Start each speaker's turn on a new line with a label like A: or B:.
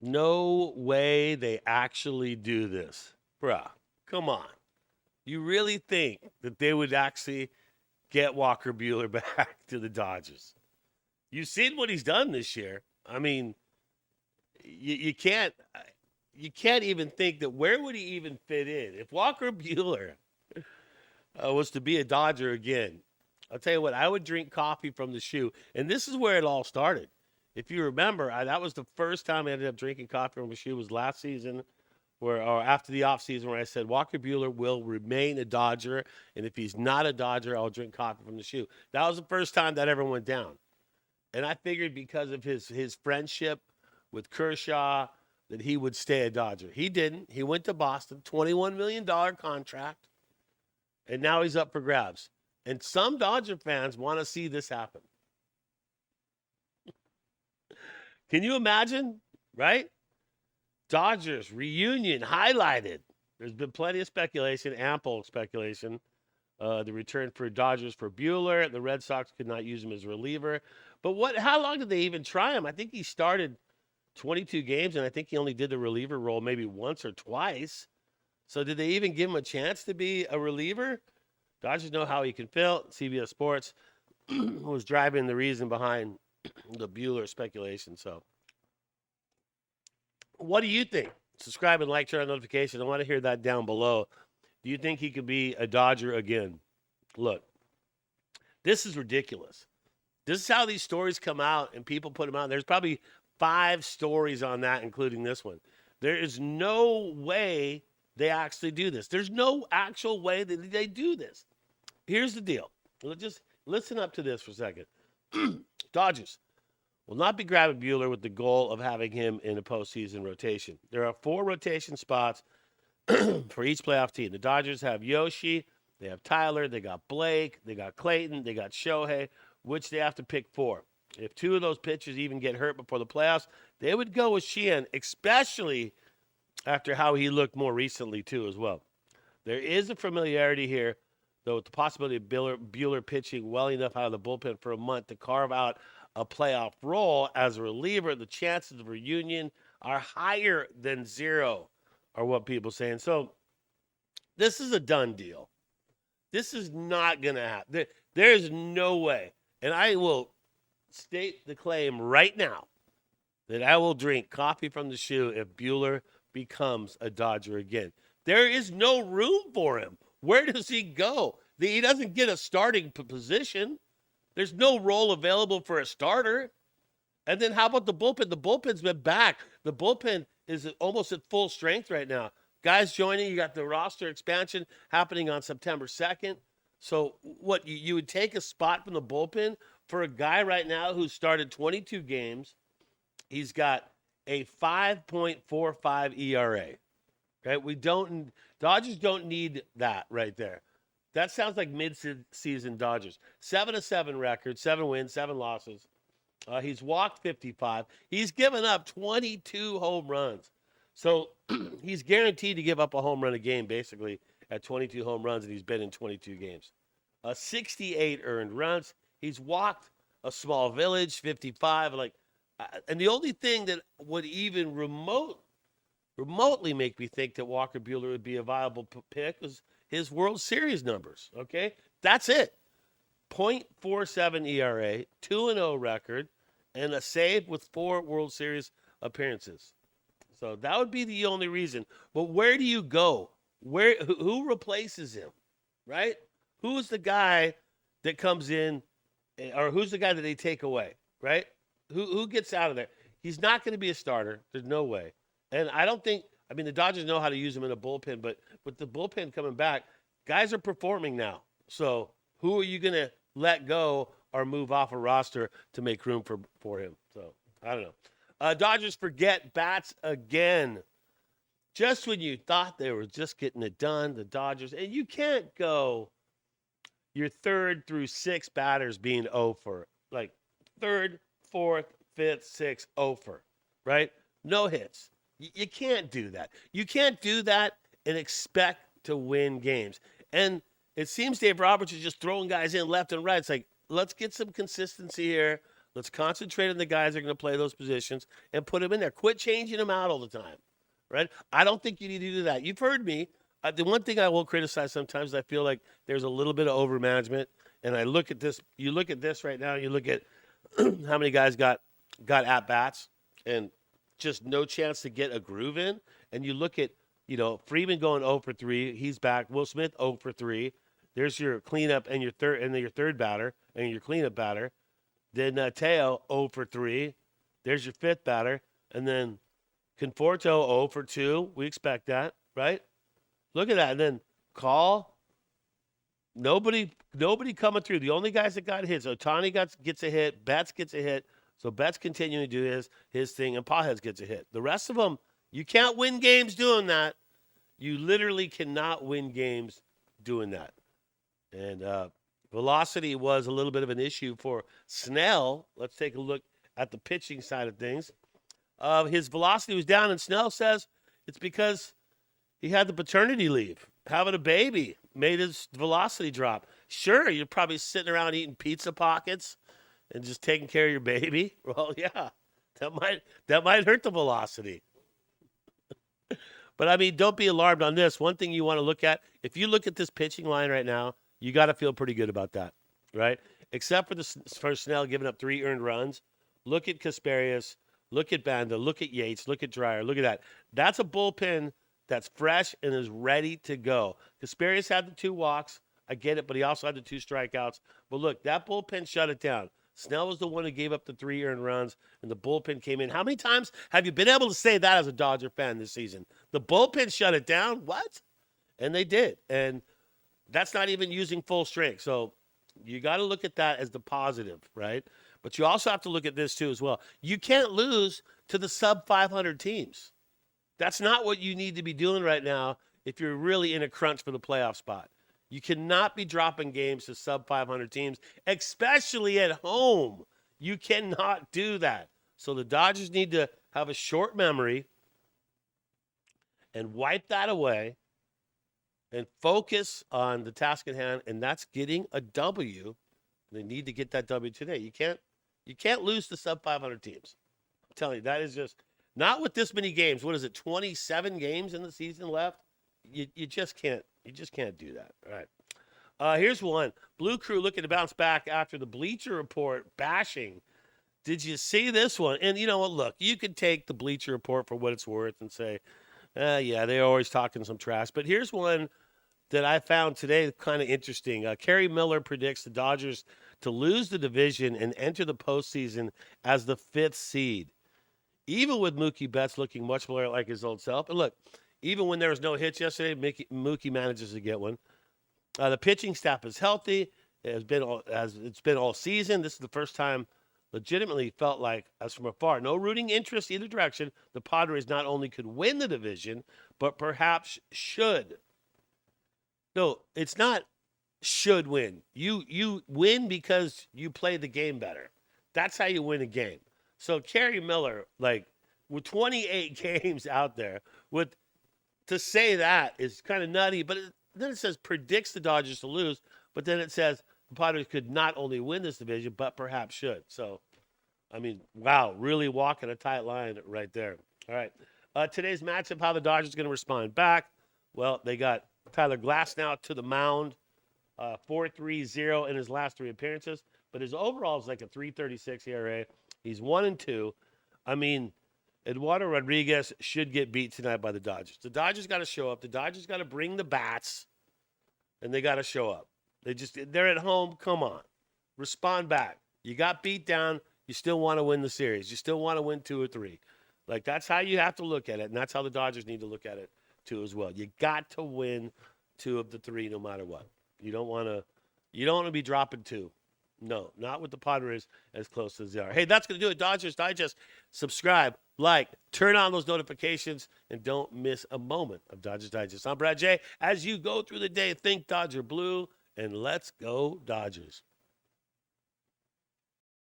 A: No way they actually do this. Bruh, come on. You really think that they would actually get Walker Buehler back to the Dodgers? You've seen what he's done this year. I mean, you can't even think that where would he even fit in if Walker Buehler was to be a Dodger again. I'll tell you what, I would drink coffee from the shoe, and this is where it all started. If you remember, that was the first time I ended up drinking coffee from a shoe was last season, where or after the offseason, where I said Walker Buehler will remain a Dodger, and if he's not a Dodger, I'll drink coffee from the shoe. That was the first time that ever went down. And I figured because of his friendship with Kershaw that he would stay a Dodger. He didn't. He went to Boston, $21 million contract, and now he's up for grabs. And some Dodger fans want to see this happen. Can you imagine? Right? Dodgers reunion highlighted. There's been plenty of speculation, ample speculation. The return for Dodgers for Buehler. The Red Sox could not use him as a reliever. But how long did they even try him? I think he started 22 games, and I think he only did the reliever role maybe once or twice. So did they even give him a chance to be a reliever? Dodgers know how he can fill. CBS Sports was driving the reason behind the Buehler speculation. So what do you think? Subscribe and like, turn on notifications. I want to hear that down below. Do you think he could be a Dodger again? Look, this is ridiculous. This is how these stories come out and people put them out. There's probably 5 stories on that, including this one. There is no way they actually do this. There's no actual way that they do this. Here's the deal. Just listen up to this for a second. Dodgers will not be grabbing Buehler with the goal of having him in a postseason rotation. There are 4 rotation spots for each playoff team. The Dodgers have Yoshi, they have Tyler, they got Blake, they got Clayton, they got Shohei, which they have to pick 4. If 2 of those pitchers even get hurt before the playoffs, they would go with Sheehan, especially after how he looked more recently, too, as well. There is a familiarity here, though, with the possibility of Buehler pitching well enough out of the bullpen for a month to carve out a playoff role as a reliever. The chances of reunion are higher than 0, are what people are saying. So this is a done deal. This is not going to happen. There is no way. And I will state the claim right now that I will drink coffee from the shoe if Buehler becomes a Dodger again. There is no room for him. Where does he go? He doesn't get a starting position. There's no role available for a starter. And then how about the bullpen? The bullpen's been back. The bullpen is almost at full strength right now. Guys joining, you got the roster expansion happening on September 2nd. So what, you would take a spot from the bullpen for a guy right now who started 22 games. He's got a 5.45 ERA. Okay, Dodgers don't need that right there. That sounds like mid-season Dodgers. 7-7 record, 7 wins, 7 losses. He's walked 55. He's given up 22 home runs. So he's guaranteed to give up a home run a game, basically, at 22 home runs, and he's been in 22 games. 68 earned runs. He's walked a small village, 55. And the only thing that would even remotely make me think that Walker Buehler would be a viable pick was his World Series numbers. Okay, that's it. 0.47 ERA, 2-0 record, and a save with 4 World Series appearances. So that would be the only reason. But where do you go? Who replaces him? Right? Who's the guy that comes in, or who's the guy that they take away? Right? Who gets out of there? He's not going to be a starter. There's no way. And I don't think. I mean, the Dodgers know how to use him in a bullpen, but with the bullpen coming back, guys are performing now. So who are you going to let go or move off a roster to make room for him? So I don't know. Dodgers forget bats again. Just when you thought they were just getting it done, the Dodgers, and you can't go your 3rd through 6 batters being 0 for, like 3rd, 4th, 5th, 6th, 0 for, right? No hits. You can't do that. You can't do that and expect to win games. And it seems Dave Roberts is just throwing guys in left and right. It's like, let's get some consistency here. Let's concentrate on the guys that are going to play those positions and put them in there. Quit changing them out all the time, right? I don't think you need to do that. You've heard me. The one thing I will criticize sometimes, I feel like there's a little bit of overmanagement. And I look at this. You look at this right now. You look at how many guys got at bats and just no chance to get a groove in. And you look at Freeman going 0 for 3. He's back. Will Smith 0 for 3. There's your cleanup and your third batter and your cleanup batter. Then Teo 0 for 3. There's your fifth batter. And then Conforto 0 for 2. We expect that, right? Look at that. And then Call. Nobody coming through. The only guys that got hits, Ohtani gets a hit, Betts gets a hit. So Betts continuing to do his thing, and Pages gets a hit. The rest of them, you can't win games doing that. You literally cannot win games doing that. And velocity was a little bit of an issue for Snell. Let's take a look at the pitching side of things. His velocity was down, and Snell says it's because he had the paternity leave. Having a baby made his velocity drop. Sure, you're probably sitting around eating pizza pockets and just taking care of your baby. Well, yeah, that might hurt the velocity. But, I mean, don't be alarmed on this. One thing you want to look at, if you look at this pitching line right now, you got to feel pretty good about that, right? Except for Snell giving up 3 earned runs. Look at Kasperius. Look at Banda. Look at Yates. Look at Dreyer. Look at that. That's a bullpen that's fresh and is ready to go. Kasperius had the 2 walks. I get it, but he also had the 2 strikeouts. But look, that bullpen shut it down. Snell was the one who gave up the 3 earned runs, and the bullpen came in. How many times have you been able to say that as a Dodger fan this season? The bullpen shut it down? What? And they did. And that's not even using full strength. So you got to look at that as the positive, right? But you also have to look at this too as well. You can't lose to the sub-500 teams. That's not what you need to be doing right now if you're really in a crunch for the playoff spot. You cannot be dropping games to sub-500 teams, especially at home. You cannot do that. So the Dodgers need to have a short memory and wipe that away and focus on the task at hand, and that's getting a W. They need to get that W today. You can't lose to sub-500 teams. I'm telling you, that is just not with this many games. What is it, 27 games in the season left? You just can't do that. All right. Here's one. Blue Crew looking to bounce back after the Bleacher Report bashing. Did you see this one? And you know what? Look, you could take the Bleacher Report for what it's worth and say, yeah, they're always talking some trash. But here's one that I found today kind of interesting. Kerry Miller predicts the Dodgers to lose the division and enter the postseason as the 5th seed. Even with Mookie Betts looking much more like his old self. And look, even when there was no hits yesterday, Mookie manages to get one. The pitching staff is healthy. It's been all season. This is the first time legitimately felt like, as from afar, no rooting interest either direction, the Padres not only could win the division, but perhaps should. No, it's not should win. You win because you play the game better. That's how you win a game. So Kerry Miller, like with 28 games out there, to say that is kind of nutty. But then it says predicts the Dodgers to lose, but then it says the Padres could not only win this division, but perhaps should. So, I mean, wow, really walking a tight line right there. All right, today's matchup, how the Dodgers going to respond back? Well, they got Tyler Glasnow to the mound, 4.30 in his last 3 appearances, but his overall is like a 3.36 ERA. He's 1-2. I mean, Eduardo Rodriguez should get beat tonight by the Dodgers. The Dodgers got to show up. The Dodgers got to bring the bats, and they got to show up. They're at home. Come on. Respond back. You got beat down. You still want to win the series. You still want to win 2 or 3. Like, that's how you have to look at it, and that's how the Dodgers need to look at it, too, as well. You got to win 2 of the 3 no matter what. You don't want to be dropping 2. No, not with the Padres as close as they are. Hey, that's going to do it. Dodgers Digest. Subscribe, like, turn on those notifications, and don't miss a moment of Dodgers Digest. I'm Brad J. As you go through the day, think Dodger Blue, and let's go Dodgers.